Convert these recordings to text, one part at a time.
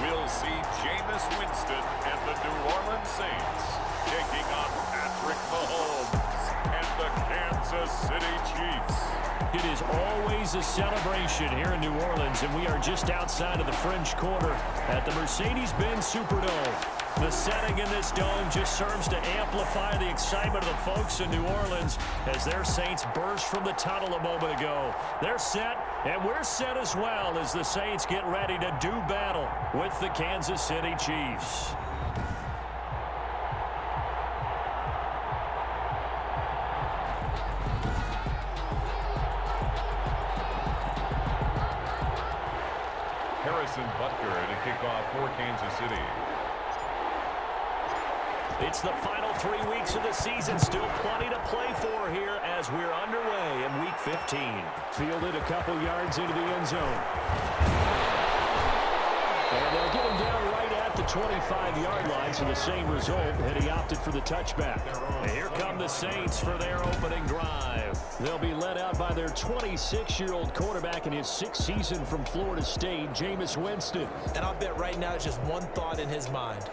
we'll see Jameis Winston and the New Orleans Saints taking on Patrick Mahomes and the Kansas City Chiefs. It is always a celebration here in New Orleans, and we are just outside of the French Quarter at the Mercedes-Benz Superdome. The setting in this dome just serves to amplify the excitement of the folks in New Orleans as their Saints burst from the tunnel a moment ago. They're set, and we're set as well as the Saints get ready to do battle with the Kansas City Chiefs. Harrison Butker to kick off for Kansas City. It's the final 3 weeks of the season. Still plenty to play for here as we're underway in Week 15. Fielded a couple yards into the end zone. And they'll get him down right at the 25-yard line, so the same result, and he opted for the touchback. And here come the Saints for their opening drive. They'll be led out by their 26-year-old quarterback in his 6th season from Florida State, Jameis Winston. And I'll bet right now it's just one thought in his mind.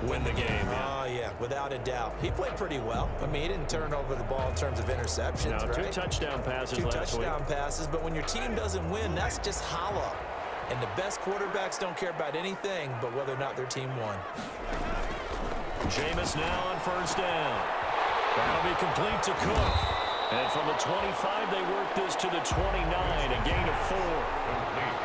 Win the game. Oh, yeah, without a doubt. He played pretty well. I mean, he didn't turn over the ball in terms of interceptions, Now, right? 2 touchdown passes last week. 2 touchdown passes, but when your team doesn't win, that's just hollow. And the best quarterbacks don't care about anything but whether or not their team won. Jameis now on first down. That'll be complete to Cook. And from the 25, they work this to the 29, a gain of 4.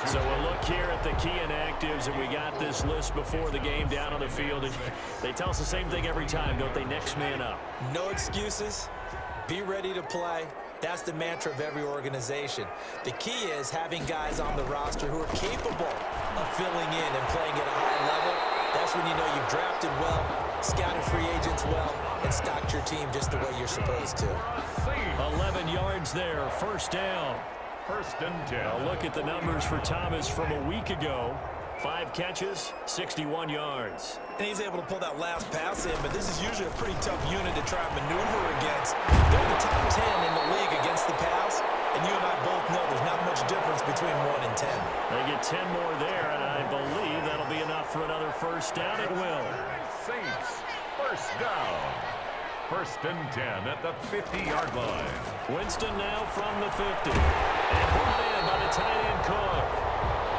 So we'll look here at the key inactives, and we got this list before the game down on the field. And they tell us the same thing every time, don't they? Next man up. No excuses. Be ready to play. That's the mantra of every organization. The key is having guys on the roster who are capable of filling in and playing at a high level. That's when you know you've drafted well, scouted free agents well, and stocked your team just the way you're supposed to. 11 yards there, first down. First and 10. A look at the numbers for Thomas from a week ago. 5 catches, 61 yards. And he's able to pull that last pass in, but this is usually a pretty tough unit to try and maneuver against. They're the top 10 in the league against the pass, and you and I both know there's not much difference between 1 and 10. They get 10 more there, and I believe that'll be enough for another first down. It will. Saints, first down. First and 10 at the 50-yard line. Winston now from the 50. And brought in by the tight end Cook.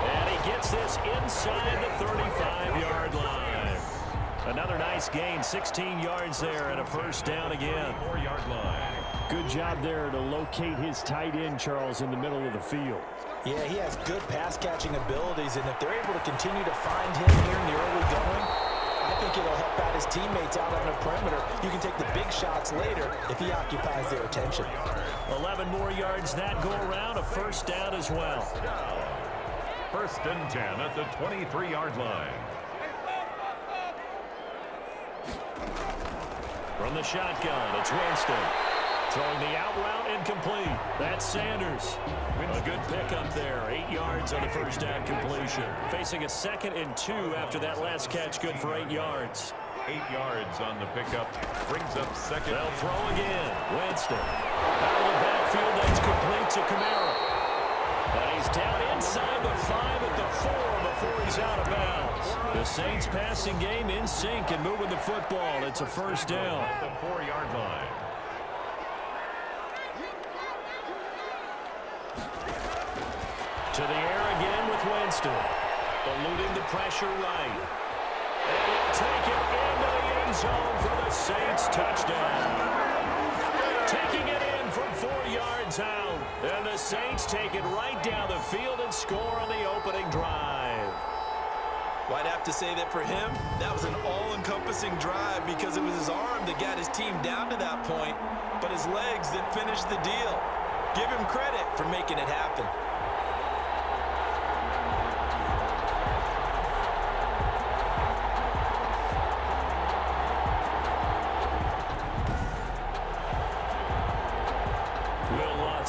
And he gets this inside the 35-yard line. Another nice gain, 16 yards there and a first down again. 4-yard line. Good job there to locate his tight end, Charles, in the middle of the field. Yeah, he has good pass-catching abilities, and if they're able to continue to find him here in the early going, I think it'll help out his teammates out on the perimeter. You can take the big shots later if he occupies their attention. 11 more yards that go around, a first down as well. First and 10 at the 23-yard line. From the shotgun, it's Winston. Throwing the out route incomplete. That's Sanders. A good pickup there. 8 yards on the first down completion. Facing a 2nd and 2 after that last catch. Good for 8 yards. 8 yards on the pickup. Brings up second. They'll throw again. Winston. Out of the backfield, that's complete to Kamara. And he's down inside the 5 at the 4 before he's out of bounds. The Saints passing game in sync and moving the football. It's a first down. At the 4-yard line. To the air again with Winston. Eluding the pressure right. And he'll take it into the end zone for the Saints touchdown. Taking it in from 4 yards out. And the Saints take it right down the field and score on the opening drive. Well, I'd have to say that for him, that was an all-encompassing drive because it was his arm that got his team down to that point, but his legs that finished the deal. Give him credit for making it happen.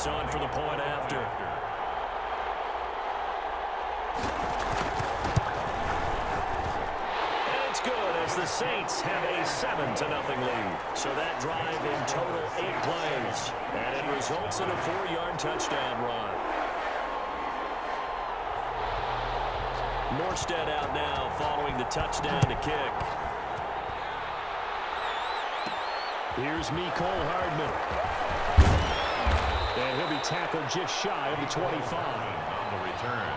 On for the point after. And it's good as the Saints have a 7-0 lead. So that drive in total 8 plays. And it results in a 4-yard touchdown run. Morstead out now following the touchdown to kick. Here's Mecole Hardman. And he'll be tackled just shy of the 25. On the return.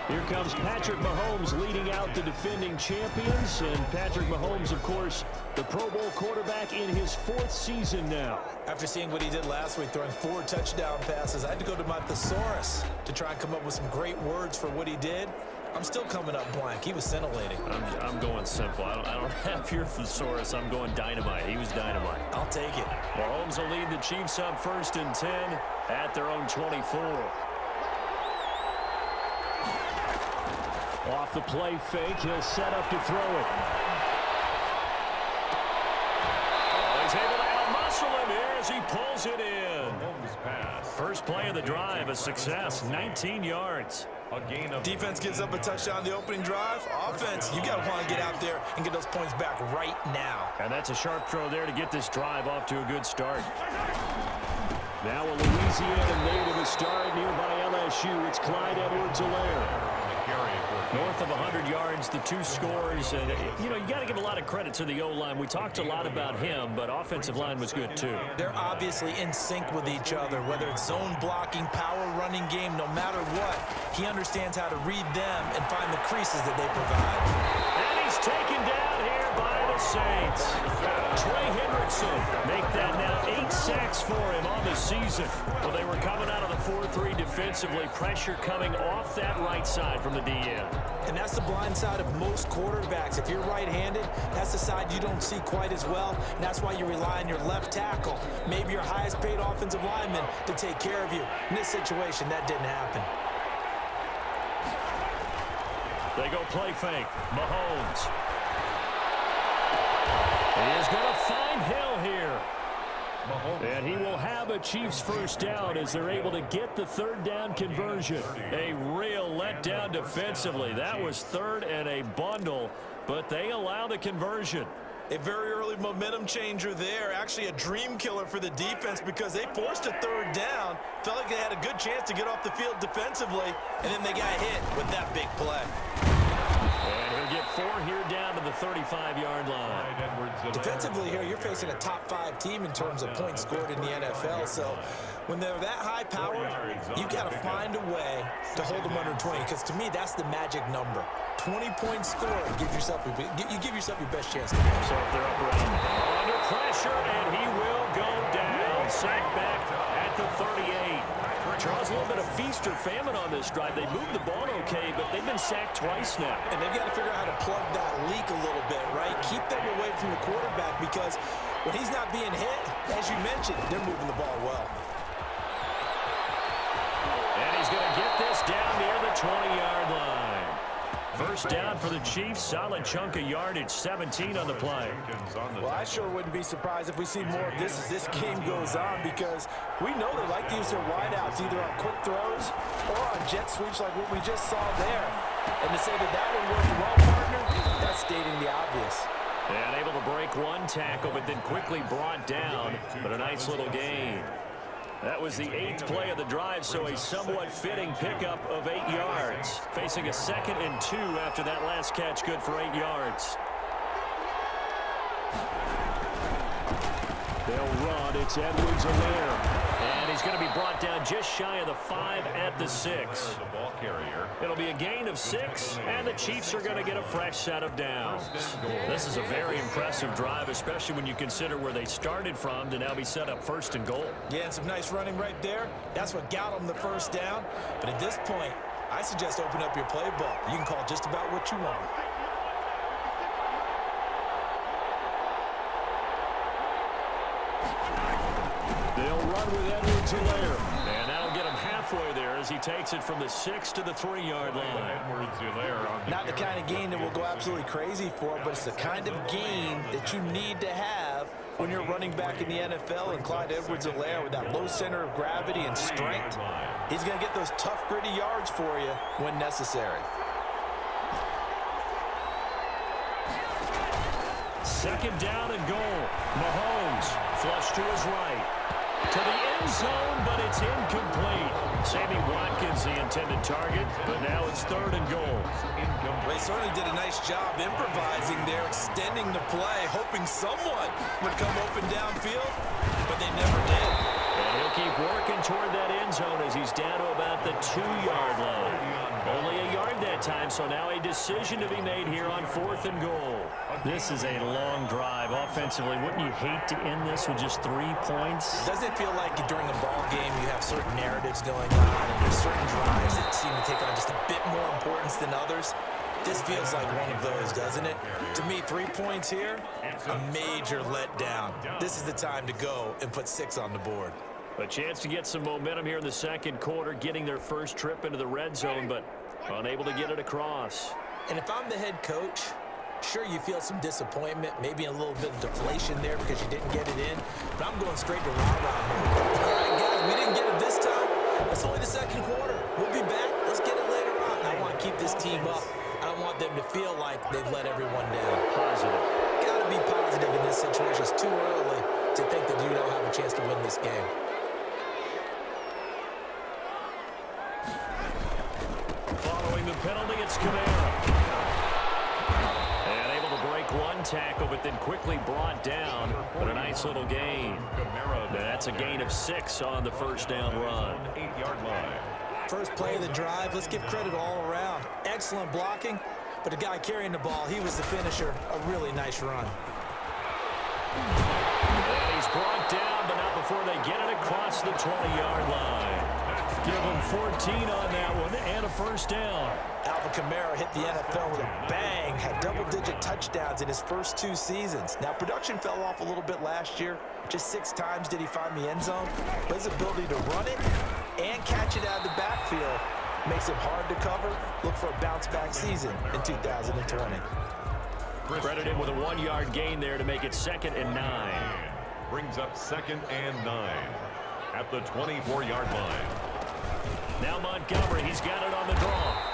Here comes Patrick Mahomes leading out the defending champions. And Patrick Mahomes, of course, the Pro Bowl quarterback in his 4th season now. After seeing what he did last week, throwing 4 touchdown passes, I had to go to my thesaurus to try and come up with some great words for what he did. I'm still coming up blank. He was scintillating. I'm going simple. I don't have your thesaurus. I'm going dynamite. He was dynamite. I'll take it. Mahomes will lead the Chiefs up 1st and 10 at their own 24. Off the play fake, he'll set up to throw it. Oh, he's able to outmuscle him here as he pulls it in. Mahomes pass. First play of the drive, a success, 19 yards. A gain of Defense gives up a touchdown the opening drive. Offense, you got to want to get out there and get those points back right now. And that's a sharp throw there to get this drive off to a good start. Now a Louisiana native is starred nearby LSU. It's Clyde Edwards-Helaire. North of 100 yards, the 2 scores. And, you got to give a lot of credit to the O-line. We talked a lot about him, but offensive line was good, too. They're obviously in sync with each other, whether it's zone blocking, power running game, no matter what. He understands how to read them and find the creases that they provide. And he's taken down here by the Saints. Trey Hendrickson make that now 8 sacks for him on the season. Well, they were coming out of the 4-3 defensively. Pressure coming off that right side from the DN. And that's the blind side of most quarterbacks. If you're right-handed, that's the side you don't see quite as well. And that's why you rely on your left tackle, maybe your highest-paid offensive lineman, to take care of you. In this situation, that didn't happen. They go play fake. Mahomes. He is going to find Hill here. And he will have a Chiefs first down as they're able to get the 3rd down conversion. A real letdown defensively. That was 3rd and a bundle, but they allow the conversion. A very early momentum changer there. Actually a dream killer for the defense because they forced a 3rd down. Felt like they had a good chance to get off the field defensively, and then they got hit with that big play. And he'll get 4 here down to the 35-yard line. Defensively here, you're facing a top 5 team in terms of points scored in the NFL. So when they're that high powered, you've got to find a way to hold them under 20. Because to me, that's the magic number. 20 points scored. You give yourself your best chance to win. So if they're up around under pressure, and he will go down. Sacked back at the 38. Charles, a little bit of feast or famine on this drive. They moved the ball okay, but they've been sacked twice now. And they've got to figure out how to plug that leak a little bit, right? Keep them away from the quarterback because when he's not being hit, as you mentioned, they're moving the ball well. And he's going to get this down near the 20-yard line. First down for the Chiefs. Solid chunk of yardage, 17 on the play. Well, I sure wouldn't be surprised if we see more of this as this game goes on because we know they like to use their wideouts either on quick throws or on jet sweeps like what we just saw there. And to say that one worked well, partner, that's stating the obvious. And able to break 1 tackle, but then quickly brought down. But a nice little gain. That was the 8th play of the drive, so a somewhat fitting pickup of 8 yards. Facing a 2nd and 2 after that last catch, good for 8 yards. They'll run. It's Edwards-Helaire. And he's going to be brought down just shy of the 5 at the 6. The ball carrier. It'll be a gain of 6, and the Chiefs are going to get a fresh set of downs. This is a very impressive drive, especially when you consider where they started from to now be set up 1st and goal. Yeah, and some nice running right there. That's what got them the first down. But at this point, I suggest open up your playbook. You can call just about what you want. They'll run with Edwards-Helaire. And that'll get him halfway there as he takes it from the 6 to the 3-yard line. Not the kind of gain that we'll go absolutely crazy for, but it's the kind of gain that you need to have when you're running back in the NFL. And Clyde Edwards-Helaire with that low center of gravity and strength, he's going to get those tough, gritty yards for you when necessary. 2nd down and goal. Mahomes flush to his right. To the end zone, but it's incomplete. Sammy Watkins, the intended target, but now it's 3rd and goal. Well, they certainly did a nice job improvising there, extending the play, hoping someone would come open downfield, but they never did. And he'll keep working toward that end zone as he's down to about the 2-yard line. Only a yard that time, so now a decision to be made here on 4th and goal. This is a long drive offensively. Wouldn't you hate to end this with just 3 points? Doesn't it feel like during a ball game you have certain narratives going on and there's certain drives that seem to take on just a bit more importance than others? This feels like one of those, doesn't it? To me, 3 points here, a major letdown. This is the time to go and put 6 on the board. A chance to get some momentum here in the second quarter, getting their first trip into the red zone, but unable to get it across. And if I'm the head coach, sure, you feel some disappointment, maybe a little bit of deflation there because you didn't get it in, but I'm going straight to rah-rah mode. All right, guys, we didn't get it this time. It's only the second quarter. We'll be back. Let's get it later on. I want to keep this team up. I don't want them to feel like they've let everyone down. Positive. Got to be positive in this situation. It's too early to think that you don't have a chance to win this game. Following the penalty, it's Kamara. And able to break one tackle, but then quickly brought down. But a nice little gain. That's a gain of 6 on the first down run. 8-yard line. First play of the drive, let's give credit all around. Excellent blocking, but the guy carrying the ball, he was the finisher. A really nice run. And he's brought down, but not before they get it across the 20-yard line. Give him 14 on that one and a first down. Alvin Kamara hit the NFL with a bang, had double-digit touchdowns in his first 2 seasons. Now, production fell off a little bit last year. Just 6 times did he find the end zone. But his ability to run it and catch it out of the backfield makes it hard to cover. Look for a bounce-back season in 2020. Credit him with a 1-yard gain there to make it 2nd and 9. Brings up 2nd and 9 at the 24-yard line. Now Montgomery, he's got it on the draw.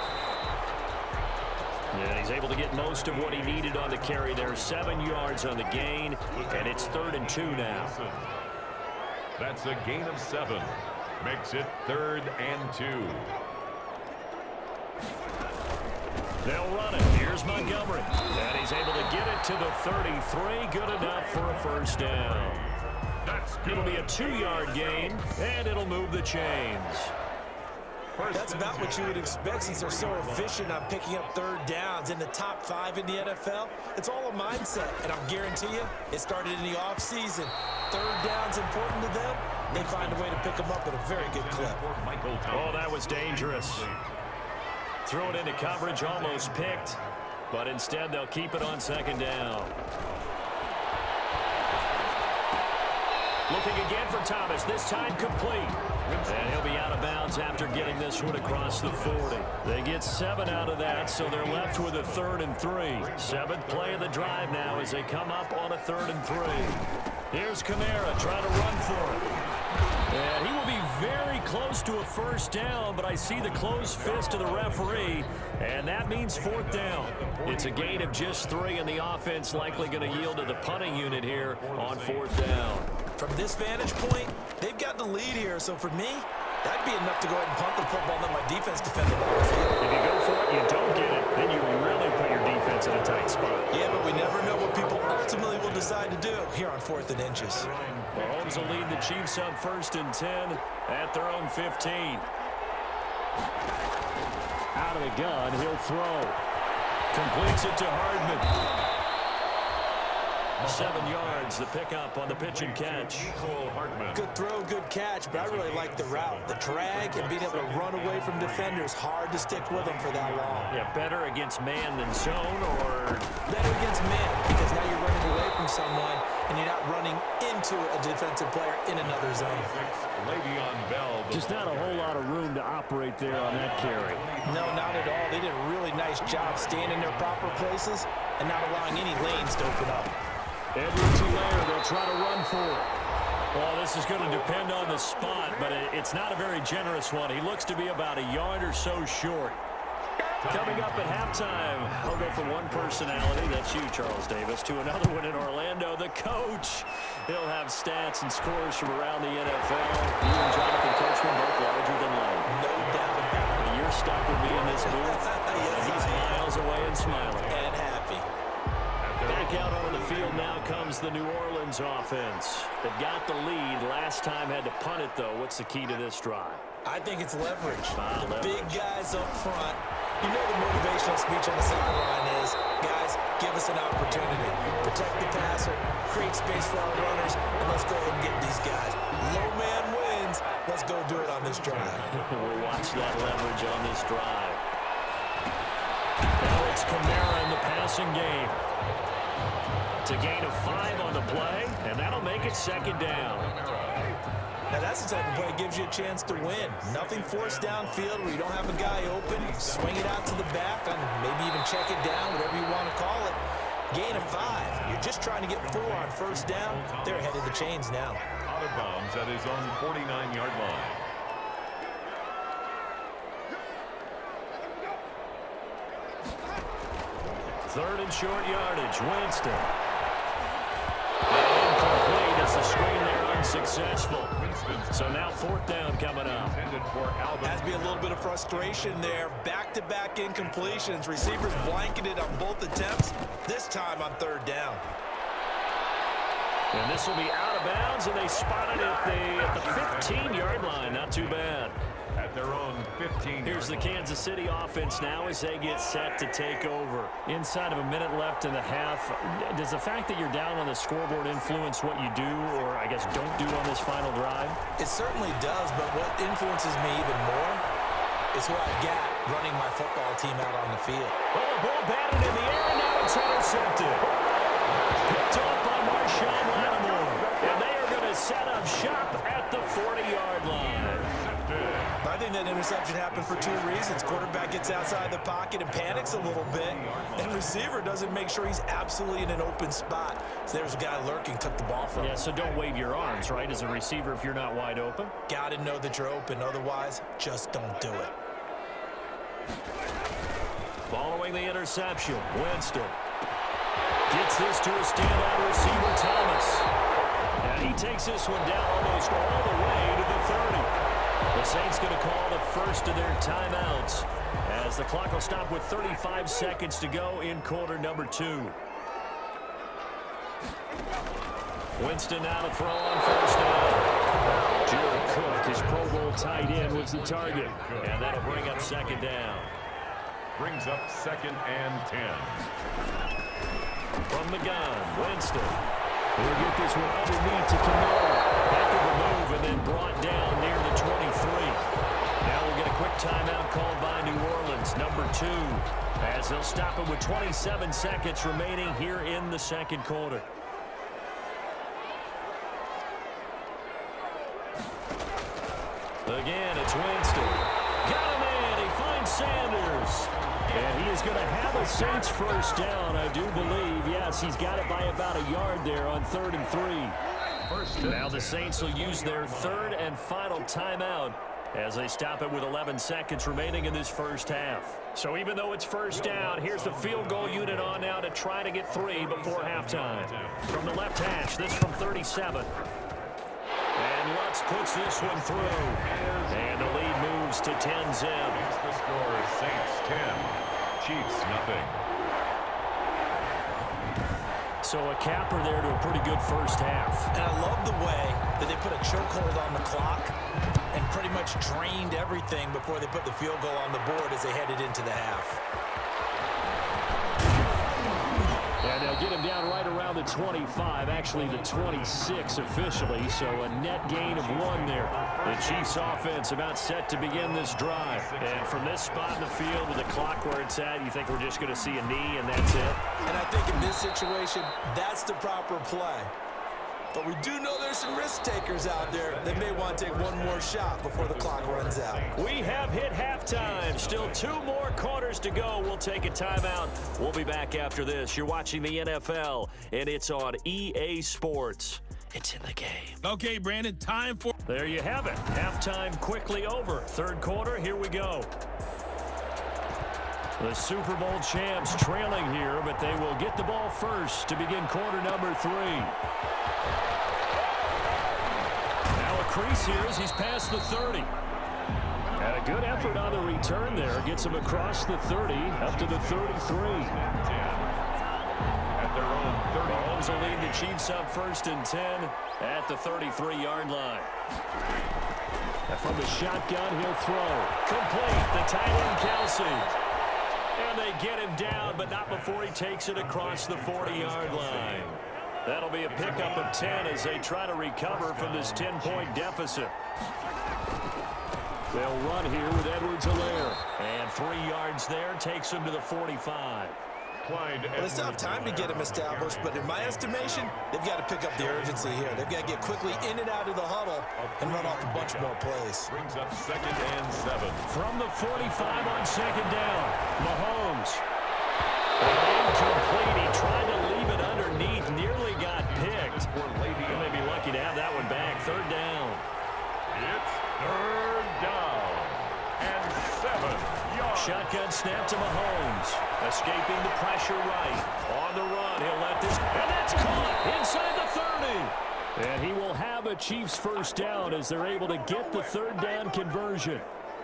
And he's able to get most of what he needed on the carry there. 7 yards on the gain, and it's 3rd and 2 now. That's a gain of 7. Makes it 3rd and 2. They'll run it. Here's Montgomery. And he's able to get it to the 33. Good enough for a first down. It'll be a 2-yard gain, and it'll move the chains. That's about what you would expect since they're so efficient on picking up 3rd downs in the top 5 in the NFL. It's all a mindset, and I'll guarantee you it started in the offseason. 3rd down's important to them. They find a way to pick them up at a very good clip. Oh, that was dangerous. Throw it into coverage, almost picked, but instead they'll keep it on 2nd down. Looking again for Thomas, this time complete. And he'll be out of bounds after getting this one across the 40. They get 7 out of that, so they're left with a 3rd and 3. 7th play of the drive now as they come up on a 3rd and 3. Here's Kamara trying to run for it. And he will be very close to a first down, but I see the closed fist of the referee, and that means 4th down. It's a gain of just 3, and the offense likely going to yield to the punting unit here on 4th down. From this vantage point, they've got the lead here, so for me, that'd be enough to go ahead and punt the football and let my defense defend the ball. If you go for it, you don't get it, then you really put your defense in a tight spot. Yeah, but we never know what people ultimately will decide to do here on 4th and inches. Mahomes will lead the Chiefs on 1st and 10 at their own 15. Out of the gun, he'll throw. Completes it to Hardman. 7 yards, the pickup on the pitch and catch. Good throw, good catch, but I really like the route. The drag and being able to run away from defenders, hard to stick with them for that long. Yeah, better against man than zone, or? Better against man, because now you're running away from someone and you're not running into a defensive player in another zone. Just not a whole lot of room to operate there on that carry. No, not at all. They did a really nice job staying in their proper places and not allowing any lanes to open up. Edwards-Helaire, they'll try to run for it. Well, this is going to depend on the spot, but it's not a very generous one. He looks to be about a yard or so short. Coming up at halftime, I'll go from one personality, that's you, Charles Davis, to another one in Orlando, the coach. He'll have stats and scores from around the NFL. You and Jonathan Coachman both larger than life. No doubt about it. You're stuck with me in this booth. He's miles away in and smiling. And happy. Back out onto the field now comes the New Orleans offense. They've got the lead. Last time had to punt it, though. What's the key to this drive? I think it's leverage. The leverage. big guys up front. You know the motivational speech on the sideline is, guys, give us an opportunity. Protect the passer, create space for our runners, and let's go ahead and get these guys. Low man wins. Let's go do it on this drive. We'll watch that leverage on this drive. Now it's Kamara in the passing game. It's a gain of 5 on the play, and that'll make it second down. Now that's the type of play that gives you a chance to win. Nothing forced downfield where you don't have a guy open. Swing it out to the back, and maybe even check it down, whatever you want to call it. Gain of 5. You're just trying to get 4 on first down. They're ahead of the chains now. Out of bounds at his own 49-yard line. Third and short yardage. Winston. Incomplete as the screen there unsuccessful. So now fourth down coming up. Has to be a little bit of frustration there. Back-to-back incompletions. Receivers blanketed on both attempts. This time on third down. And this will be out of bounds, and they spotted it at the 15-yard line. Not too bad. At their own 15. Here's the Kansas City offense now as they get set to take over. Inside of a minute left in the half, does the fact that you're down on the scoreboard influence what you do, or I guess don't do on this final drive? It certainly does, but what influences me even more is who I've got running my football team out on the field. Well, the ball batted in the air, and now it's intercepted. Picked up by Marshawn Lattimore, and they are going to set up shop at the 40-yard line. I think that interception happened for 2 reasons. Quarterback gets outside the pocket and panics a little bit, and receiver doesn't make sure he's absolutely in an open spot. So there's a guy lurking, took the ball from him. Yeah, so don't wave your arms, right, as a receiver if you're not wide open. Got to know that you're open. Otherwise, just don't do it. Following the interception, Winston gets this to a standout receiver, Thomas. And he takes this one down almost all the way to the 30. The Saints going to call the first of their timeouts as the clock will stop with 35 seconds to go in quarter number 2. Winston now to throw on first down. Jared Cook, his Pro Bowl tight end, was the target. And that'll bring up second down. Brings up 2nd and 10. From the gun, Winston. He'll get this one underneath to Kamara. Back of the move and then brought down near the 23. Now we'll get a quick timeout called by New Orleans, number 2, as they'll stop it with 27 seconds remaining here in the second quarter. Again, it's Winston. Got him in. He finds Sanders. And he is going to have a Saints first down, I do believe. Yes, he's got it by about a yard there on 3rd and 3. Now the Saints will use their third and final timeout as they stop it with 11 seconds remaining in this first half. So even though it's first down, here's the field goal unit on now to try to get 3 before halftime. From the left hash, this from 37. And Lutz puts this one through. And the lead moves to 10-zip. The score is Saints 10, Chiefs nothing. So a capper there to a pretty good first half. And I love the way that they put a chokehold on the clock and pretty much drained everything before they put the field goal on the board as they headed into the half. And they'll get him down right around the 25, actually the 26 officially, so a net gain of 1 there. The Chiefs offense about set to begin this drive. And from this spot in the field with the clock where it's at, you think we're just going to see a knee and that's it? And I think in this situation, that's the proper play. But we do know there's some risk takers out there that may want to take one more shot before the clock runs out. We have hit halftime. Still 2 more quarters to go. We'll take a timeout. We'll be back after this. You're watching the NFL, and it's on EA Sports. It's in the game. Okay, Brandon, time for... There you have it. Halftime quickly over. Third quarter, here we go. The Super Bowl champs trailing here, but they will get the ball first to begin quarter number 3. Now a crease here as he's past the 30. And a Good effort on the return there. Gets him across the 30, up to the 33. At their own 30. Mahomes will lead the Chiefs up 1st and 10 at the 33-yard line. And from the shotgun, he'll throw. Complete. The tight end, Kelsey. And they get him down, but not before he takes it across the 40-yard line. That'll be a pickup of 10 as they try to recover from this 10-point deficit. They'll run here with Edwards-Helaire. And 3 yards there takes him to the 45. Well, they still have time to get him established, but in my estimation, they've got to pick up the urgency here. They've got to get quickly in and out of the huddle and run off a bunch more plays. Brings up 2nd and 7. From the 45 on 2nd down, Mahomes. Incomplete. He tried to leave it underneath, nearly got picked. He may be lucky to have that one back. 3rd down. It's 3rd down and 7 yards. Shotgun snap to Mahomes. Escaping the pressure right. On the run, he'll let this, and that's caught inside the 30. And he will have a Chiefs 1st down as they're able to get the 3rd down conversion.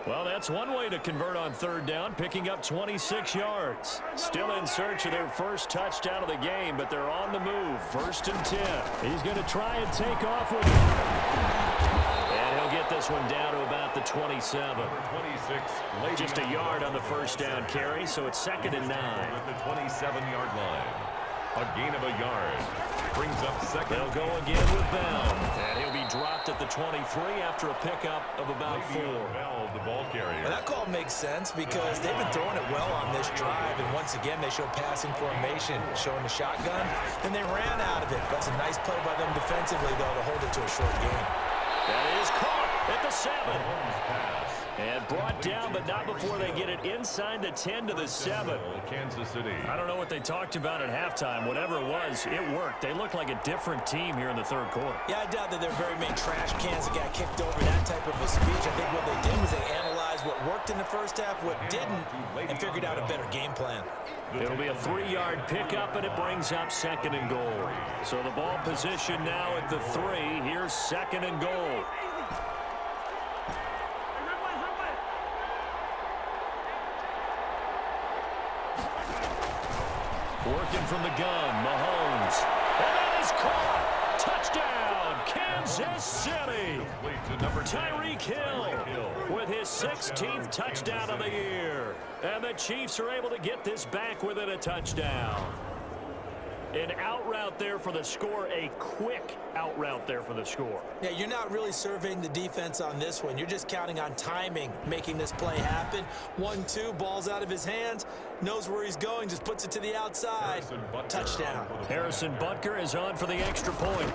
Well, that's one way to convert on 3rd down, picking up 26 yards. Still in search of their first touchdown of the game, but they're on the move. 1st and 10. He's going to try and take off with it. And he'll get this one down to about the 27. 26. Just a yard on the 1st down carry, so it's 2nd and 9. At the 27-yard line. A gain of a yard. Brings up 2nd. They'll go again with Bell. And he'll be dropped at the 23 after a pickup of about 4. Bell, the ball carrier. Well, that call makes sense because they've been throwing it well on this drive, and once again they show passing formation, showing the shotgun, and they ran out of it. That's a nice play by them defensively, though, to hold it to a short game. That is caught at the 7. And brought down, but not before they get it inside the 10 to the 7. Kansas City. I don't know what they talked about at halftime. Whatever it was, it worked. They look like a different team here in the 3rd quarter. Yeah, I doubt that they're very many trash cans that got kicked over, that type of a speech. I think what they did was they analyzed what worked in the 1st half, what didn't, and figured out a better game plan. It'll be a 3-yard pickup, and it brings up 2nd and goal. So the ball position now at the 3. Here's 2nd and goal. Working from the gun, Mahomes. And that is caught. Touchdown, Kansas City. Tyreek Hill with his 16th touchdown of the year. And the Chiefs are able to get this back within a touchdown. An out route there for the score, a quick out route there for the score. Yeah, you're not really surveying the defense on this one. You're just counting on timing, making this play happen. 1-2, ball's out of his hands, knows where he's going, just puts it to the outside. Touchdown. Harrison Butker is on for the extra point.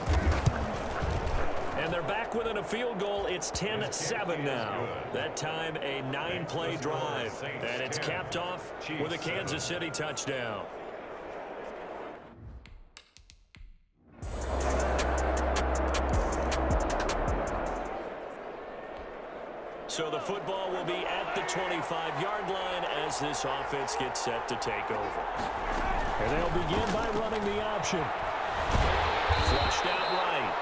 And they're back within a field goal. It's 10-7 now. That time a 9-play drive. And it's capped off with a Kansas City touchdown. So the football will be at the 25-yard line as this offense gets set to take over. And they'll begin by running the option. Flushed out right.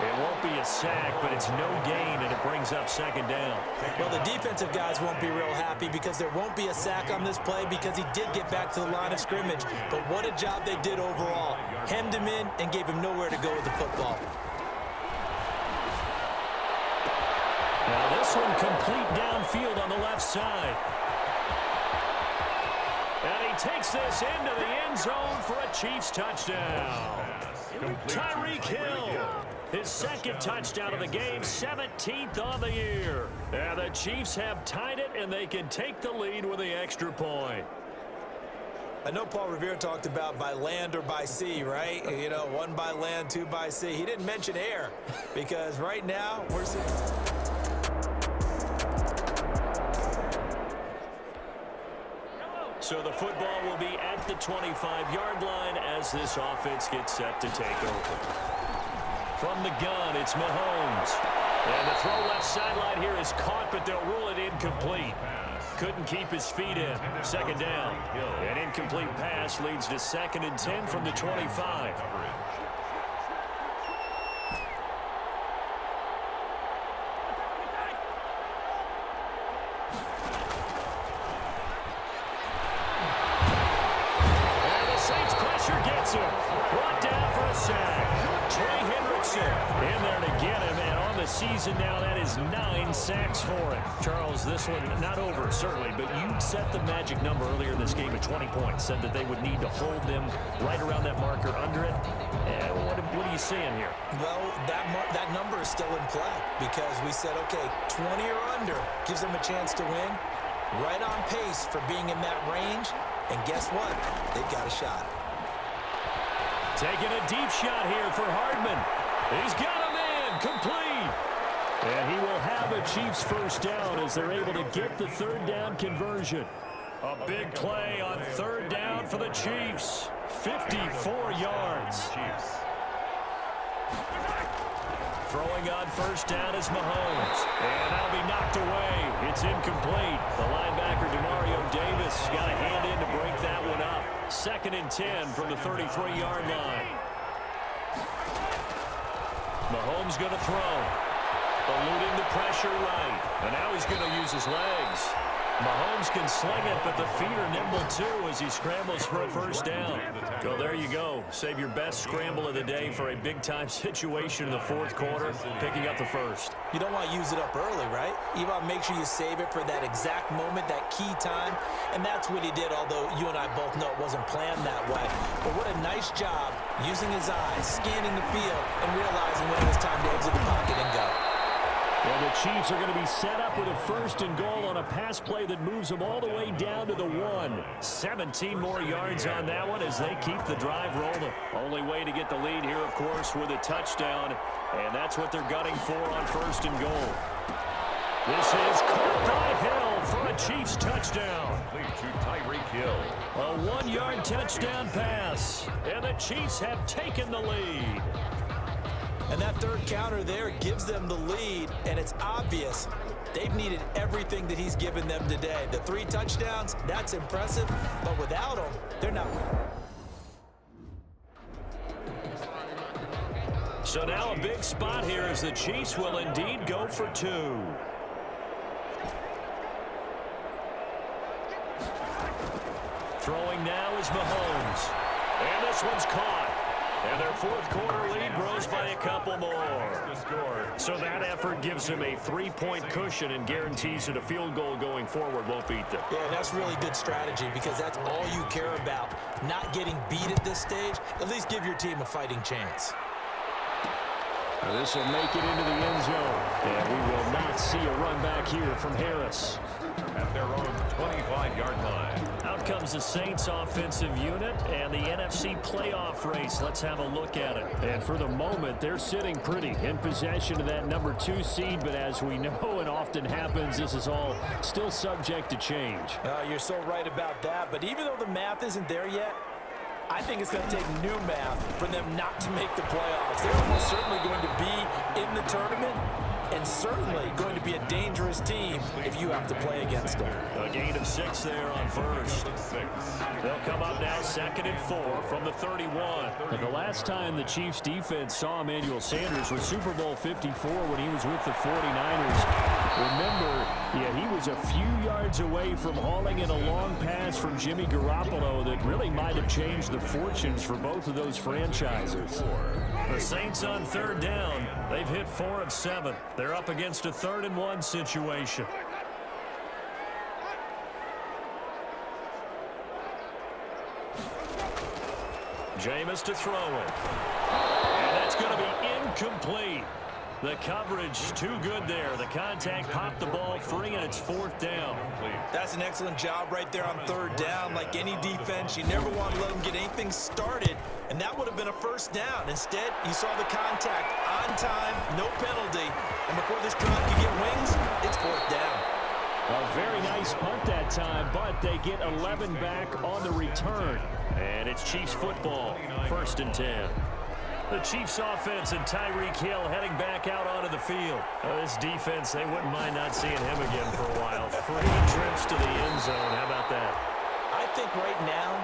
It won't be a sack, but it's no gain, and it brings up 2nd down. Well, the defensive guys won't be real happy because there won't be a sack on this play because he did get back to the line of scrimmage. But what a job they did overall. Hemmed him in and gave him nowhere to go with the football. Now this one complete downfield on the left side. And he takes this into the end zone for a Chiefs touchdown. Tyreek Hill, his 2nd touchdown of the game, 17th on the year. And the Chiefs have tied it, and they can take the lead with the extra point. I know Paul Revere talked about by land or by sea, right? You know, 1 by land, 2 by sea. He didn't mention air because right now we're seeing... So the football will be at the 25-yard line as this offense gets set to take over. From the gun, it's Mahomes. And the throw left sideline here is caught, but they'll rule it incomplete. Couldn't keep his feet in. 2nd down. An incomplete pass leads to 2nd and 10 from the 25. Hendrickson brought down for a sack. Trey Hendrickson in there to get him, and on the season now, that is 9 sacks for him. Charles, this one not over, certainly, but you set the magic number earlier in this game at 20 points, said that they would need to hold them right around that marker under it. And what are you seeing here? Well, that number is still in play because we said, okay, 20 or under gives them a chance to win. Right on pace for being in that range. And guess what? They've got a shot. Taking a deep shot here for Hardman. He's got a man complete. And he will have a Chiefs first down as they're able to get the third down conversion. A big play on third down for the Chiefs. 54 yards. Throwing on first down is Mahomes. And that'll be knocked away. It's incomplete. The linebacker, Demario Davis, got a hand in to break that one up. 2nd and 10 from the 33-yard line. Mahomes going to throw. Eluding the pressure right. And now he's going to use his legs. Mahomes can sling it, but the feet are nimble too as he scrambles for a first down. Well, there you go. Save your best scramble of the day for a big-time situation in the 4th quarter, picking up the first. You don't want to use it up early, right? You want to make sure you save it for that exact moment, that key time. And that's what he did, although you and I both know it wasn't planned that way. But what a nice job using his eyes, scanning the field, and realizing when it was time to exit the pocket and go. And the Chiefs are going to be set up with a 1st and goal on a pass play that moves them all the way down to the 1. 17 more yards on that one as they keep the drive rolling. Only way to get the lead here, of course, with a touchdown. And that's what they're gunning for on 1st and goal. This is caught by Hill for a Chiefs touchdown. Lead to Tyreek Hill. A 1-yard touchdown pass. And the Chiefs have taken the lead. And that third counter there gives them the lead, and it's obvious they've needed everything that he's given them today. The 3 touchdowns, that's impressive, but without him, they're not. So now a big spot here as the Chiefs will indeed go for 2. Throwing now is Mahomes. And this one's caught. And their 4th quarter lead grows by a couple more. So that effort gives them a 3-point cushion and guarantees that a field goal going forward won't beat them. Yeah, that's really good strategy because that's all you care about. Not getting beat at this stage. At least give your team a fighting chance. This will make it into the end zone. And we will not see a run back here from Harris. At their own 25-yard line. Out comes the Saints offensive unit and the NFC playoff race. Let's have a look at it. And for the moment, they're sitting pretty in possession of that number 2 seed. But as we know and often happens, this is all still subject to change. You're so right about that. But even though the math isn't there yet, I think it's going to take new math for them not to make the playoffs. They're almost certainly going to be in the tournament and certainly going to be a dangerous team if you have to play against them. A gain of 6 there on first. They'll come up now 2nd and 4 from the 31. And the last time the Chiefs defense saw Emmanuel Sanders was Super Bowl 54 when he was with the 49ers. Remember, he was a few yards away from hauling in a long pass from Jimmy Garoppolo that really might have changed the fortunes for both of those franchises. The Saints on 3rd down. They've hit 4 of 7. They're up against a 3rd and 1 situation. Jameis to throw it. And that's going to be incomplete. The coverage too good there. The contact popped the ball free, and it's 4th down. That's an excellent job right there on 3rd down. Like any defense, you never want to let them get anything started, and that would have been a first down. Instead, you saw the contact on time, no penalty, and before this drive could get wings, it's 4th down. A very nice punt that time, but they get 11 back on the return. And it's Chiefs football, 1st and 10. The Chiefs offense and Tyreek Hill heading back out onto the field. This defense, they wouldn't mind not seeing him again for a while. 3 trips to the end zone. How about that? I think right now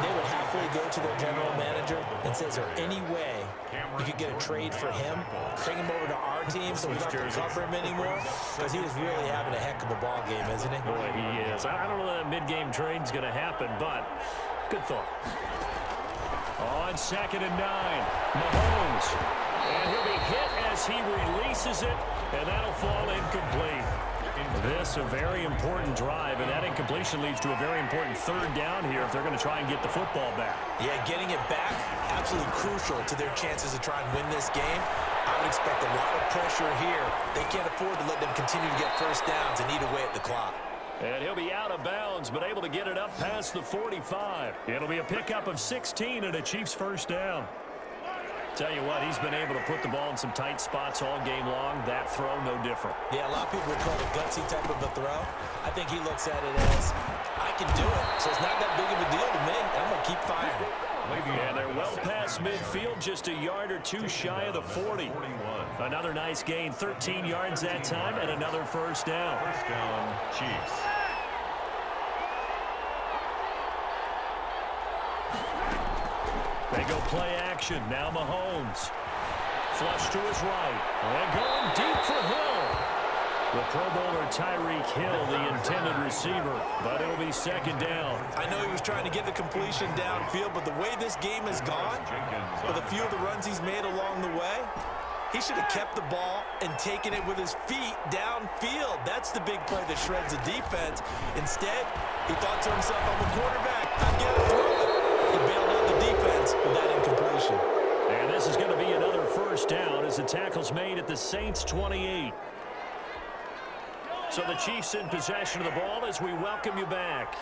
they would happily go to their general manager and say, is there any way you could get a trade for him? Bring him over to our team so we don't have to cover him anymore? Because he is really having a heck of a ball game, isn't he? Boy, he is. I don't know that mid-game trade's going to happen, but good thought. On 2nd and 9, Mahomes. And he'll be hit as he releases it, and that'll fall incomplete. This a very important drive, and that incompletion leads to a very important 3rd down here if they're going to try and get the football back. Yeah, getting it back, absolutely crucial to their chances to try and win this game. I would expect a lot of pressure here. They can't afford to let them continue to get first downs and eat away at the clock. And he'll be out of bounds, but able to get it up past the 45. It'll be a pickup of 16 and a Chiefs first down. Tell you what, he's been able to put the ball in some tight spots all game long. That throw, no different. Yeah, a lot of people would call it a gutsy type of a throw. I think he looks at it as, I can do it, so it's not that big of a deal to me. I'm going to keep firing. And they're well past midfield, just a yard or two shy of the 40. Another nice gain, 13 yards that time, and another first down. First down, Chiefs. They go play action. Now Mahomes. Flush to his right. And going deep for Hill. The Pro Bowler Tyreek Hill, the intended receiver, but it'll be 2nd down. I know he was trying to get the completion downfield, but the way this game has gone, with a few of the runs he's made along the way, he should have kept the ball and taken it with his feet downfield. That's the big play that shreds the defense. Instead, he thought to himself, I'm a quarterback. I've got to throw it. He bailed out the defense with that incompletion. And this is going to be another first down as the tackle's made at the Saints' 28. So the Chiefs in possession of the ball as we welcome you back.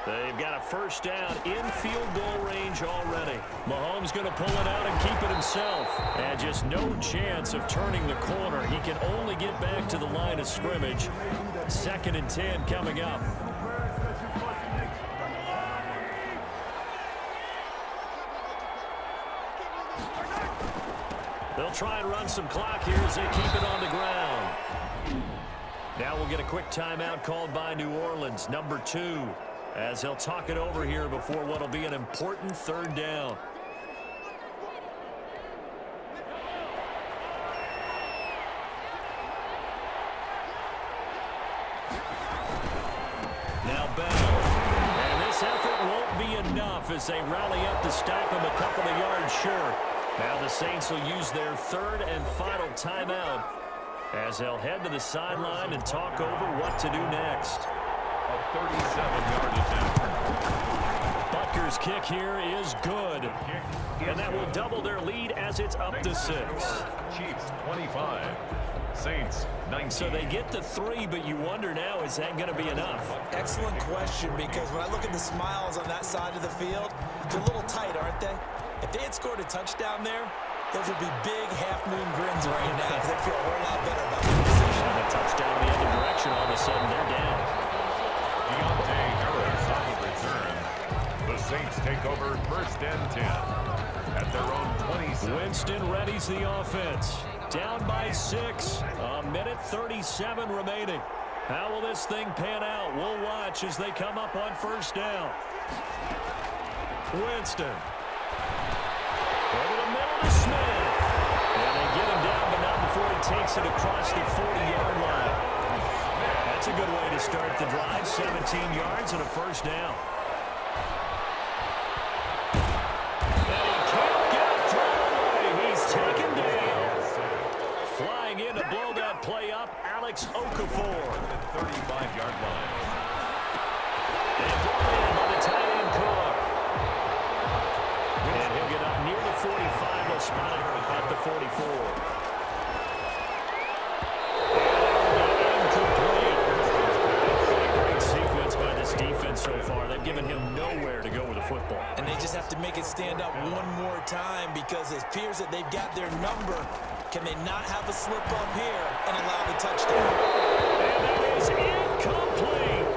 They've got a first down in field goal range already. Mahomes going to pull it out and keep it himself. And just no chance of turning the corner. He can only get back to the line of scrimmage. 2nd and 10 coming up. They'll try and run some clock here as they keep it on the ground. Now we'll get a quick timeout called by New Orleans, number 2, as he'll talk it over here before what will be an important 3rd down. Now Bell. And this effort won't be enough as they rally up to stop him a couple of yards short. Now the Saints will use their 3rd and final timeout as they'll head to the sideline and talk over what to do next. A 37-yard attempt. Butker's kick here is good. And that will double their lead as it's up to 6. Chiefs 25. Saints 19. So they get the 3, but you wonder now, is that going to be enough? Excellent question, because when I look at the smiles on that side of the field, they're a little tight, aren't they? If they had scored a touchdown there, those would be big half-moon grins right now because they feel a whole lot better about the position. And a touchdown the other direction, all of a sudden they're down. Deontay Harris on the return. The Saints take over 1st and 10 at their own 27. Winston readies the offense. Down by 6. A minute 37 remaining. How will this thing pan out? We'll watch as they come up on 1st down. Winston. Over the middle to Smith. And they get him down, but not before he takes it across the 40-yard line. That's a good way to start the drive. 17 yards and a first down. And he can't get a throw away. He's taken down. Flying in to blow that play up, Alex Okafor. 35-yard line. And brought in by the tight end Cook. And he'll get up near the 45. They'll spot him at the 44. Incomplete. Great sequence by this defense so far. They've given him nowhere to go with the football. And they just have to make it stand up one more time because it appears that they've got their number. Can they not have a slip up here and allow the touchdown? And that is incomplete.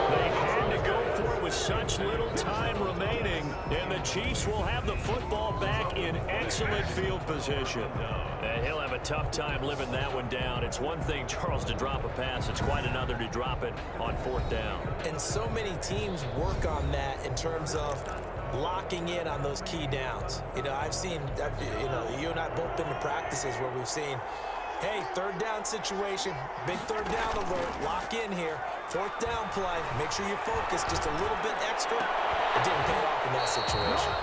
They had to go for it with such little time remaining. And the Chiefs will have the football back in excellent field position. And he'll have a tough time living that one down. It's one thing, Charles, to drop a pass. It's quite another to drop it on 4th down. And so many teams work on that in terms of locking in on those key downs. You know, you and I both been to practices where we've seen, hey, 3rd down situation, big 3rd down alert, lock in here, 4th down play, make sure you focus just a little bit extra, it didn't pay off in that situation.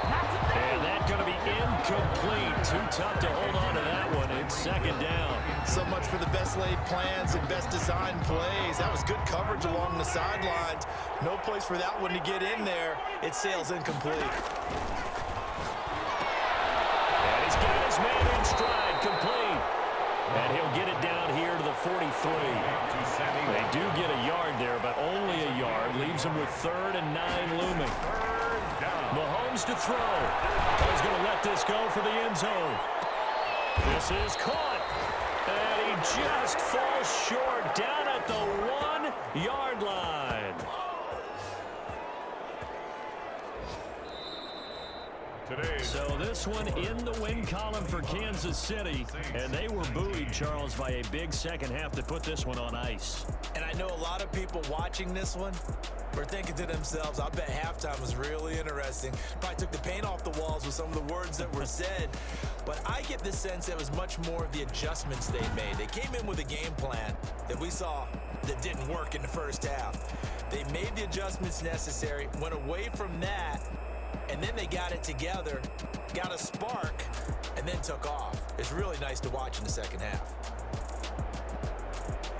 And that's going to be incomplete. Too tough to hold on to that one. It's second down. So much for the best laid plans and best designed plays. That was good coverage along the sidelines. No place for that one to get in there. It sails incomplete. And he's got his man in stride, complete. And he'll get it down here to the 43. They do get a yard there, but only a yard. Leaves them with 3rd and 9 looming. Mahomes to throw. He's going to let this go for the end zone. This is caught. And he just falls short down at the 1-yard line. So this one in the win column for Kansas City. And they were buoyed, Charles, by a big second half to put this one on ice. And I know a lot of people watching this one were thinking to themselves, I bet halftime was really interesting. Probably took the paint off the walls with some of the words that were said. But I get the sense that it was much more of the adjustments they made. They came in with a game plan that we saw that didn't work in the first half. They made the adjustments necessary, went away from that, and then they got it together, got a spark, and then took off. It's really nice to watch in the second half.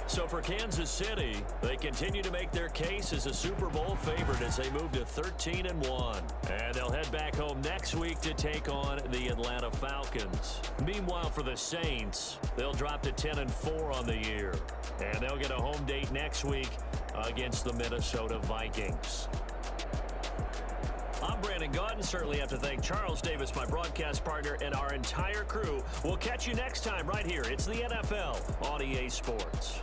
So for Kansas City, they continue to make their case as a Super Bowl favorite as they move to 13-1. And they'll head back home next week to take on the Atlanta Falcons. Meanwhile, for the Saints, they'll drop to 10-4 on the year. And they'll get a home date next week against the Minnesota Vikings. I'm Brandon Gaudin. Certainly have to thank Charles Davis, my broadcast partner, and our entire crew. We'll catch you next time right here. It's the NFL on EA Sports.